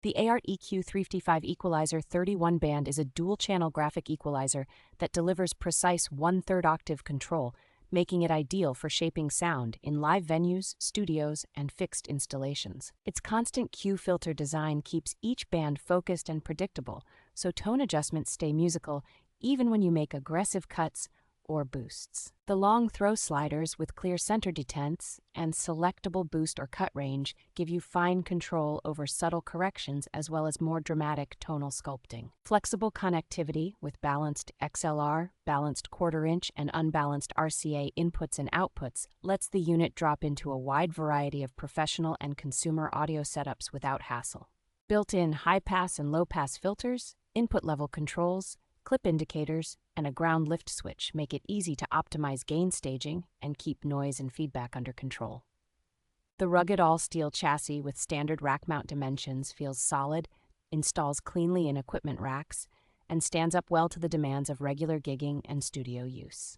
The ART EQ355 Equalizer 31 band is a dual-channel graphic equalizer that delivers precise one-third octave control, making it ideal for shaping sound in live venues, studios, and fixed installations. Its constant Q filter design keeps each band focused and predictable, so tone adjustments stay musical even when you make aggressive cuts or boosts. The long throw sliders with clear center detents and selectable boost or cut range give you fine control over subtle corrections as well as more dramatic tonal sculpting. Flexible connectivity with balanced XLR, balanced quarter-inch, and unbalanced RCA inputs and outputs lets the unit drop into a wide variety of professional and consumer audio setups without hassle. Built-in high-pass and low-pass filters, input-level controls, clip indicators, and a ground lift switch make it easy to optimize gain staging and keep noise and feedback under control. The rugged all-steel chassis with standard rack mount dimensions feels solid, installs cleanly in equipment racks, and stands up well to the demands of regular gigging and studio use.